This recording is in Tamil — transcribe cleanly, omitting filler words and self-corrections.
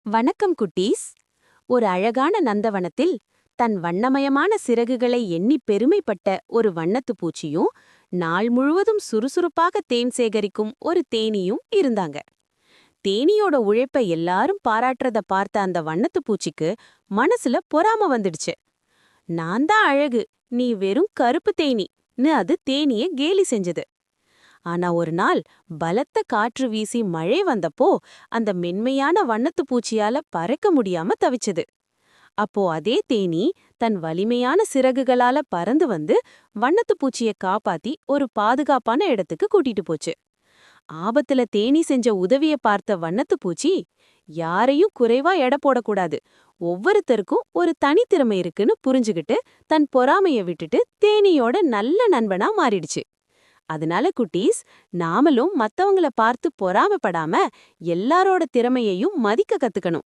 வணக்கம் குட்டீஸ். ஒரு அழகான நந்தவனத்தில் தன் வண்ணமயமான சிறகுகளை எண்ணி பெருமைப்பட்ட ஒரு வண்ணத்து பூச்சியும் நாள் முழுவதும் சுறுசுறுப்பாக தேன் சேகரிக்கும் ஒரு தேனீயும் இருந்தாங்க. தேனீயோட உழைப்பை எல்லாரும் பாராட்டுறத பார்த்த அந்த வண்ணத்து பூச்சிக்கு மனசுல பொறாம வந்துடுச்சு. நான் தான் அழகு, நீ வெறும் கருப்பு தேனீன்னு அது தேனீய கேலி செஞ்சது. ஆனா ஒரு நாள் பலத்த காற்று வீசி மழை வந்தப்போ அந்த மென்மையான வண்ணத்து பூச்சியால பறக்க முடியாம தவிச்சது. அப்போ அதே தேனீ தன் வலிமையான சிறகுகளால பறந்து வந்து வண்ணத்து பூச்சிய காப்பாத்தி ஒரு பாதுகாப்பான இடத்துக்கு கூட்டிட்டு போச்சு. ஆபத்துல தேனீ செஞ்ச உதவிய பார்த்த வண்ணத்து பூச்சி, யாரையும் குறைவா எடை போடக்கூடாது, ஒவ்வொருத்தருக்கும் ஒரு தனித்திறமை இருக்குன்னு புரிஞ்சுகிட்டு தன் பொறாமைய விட்டுட்டு தேனீயோட நல்ல நண்பனா மாறிடுச்சு. அதனால குட்டீஸ், நாமளும் மத்தவங்கள பார்த்து பொறாமைப்படாம எல்லாரோட திறமையையும் மதிக்க கத்துக்கணும்.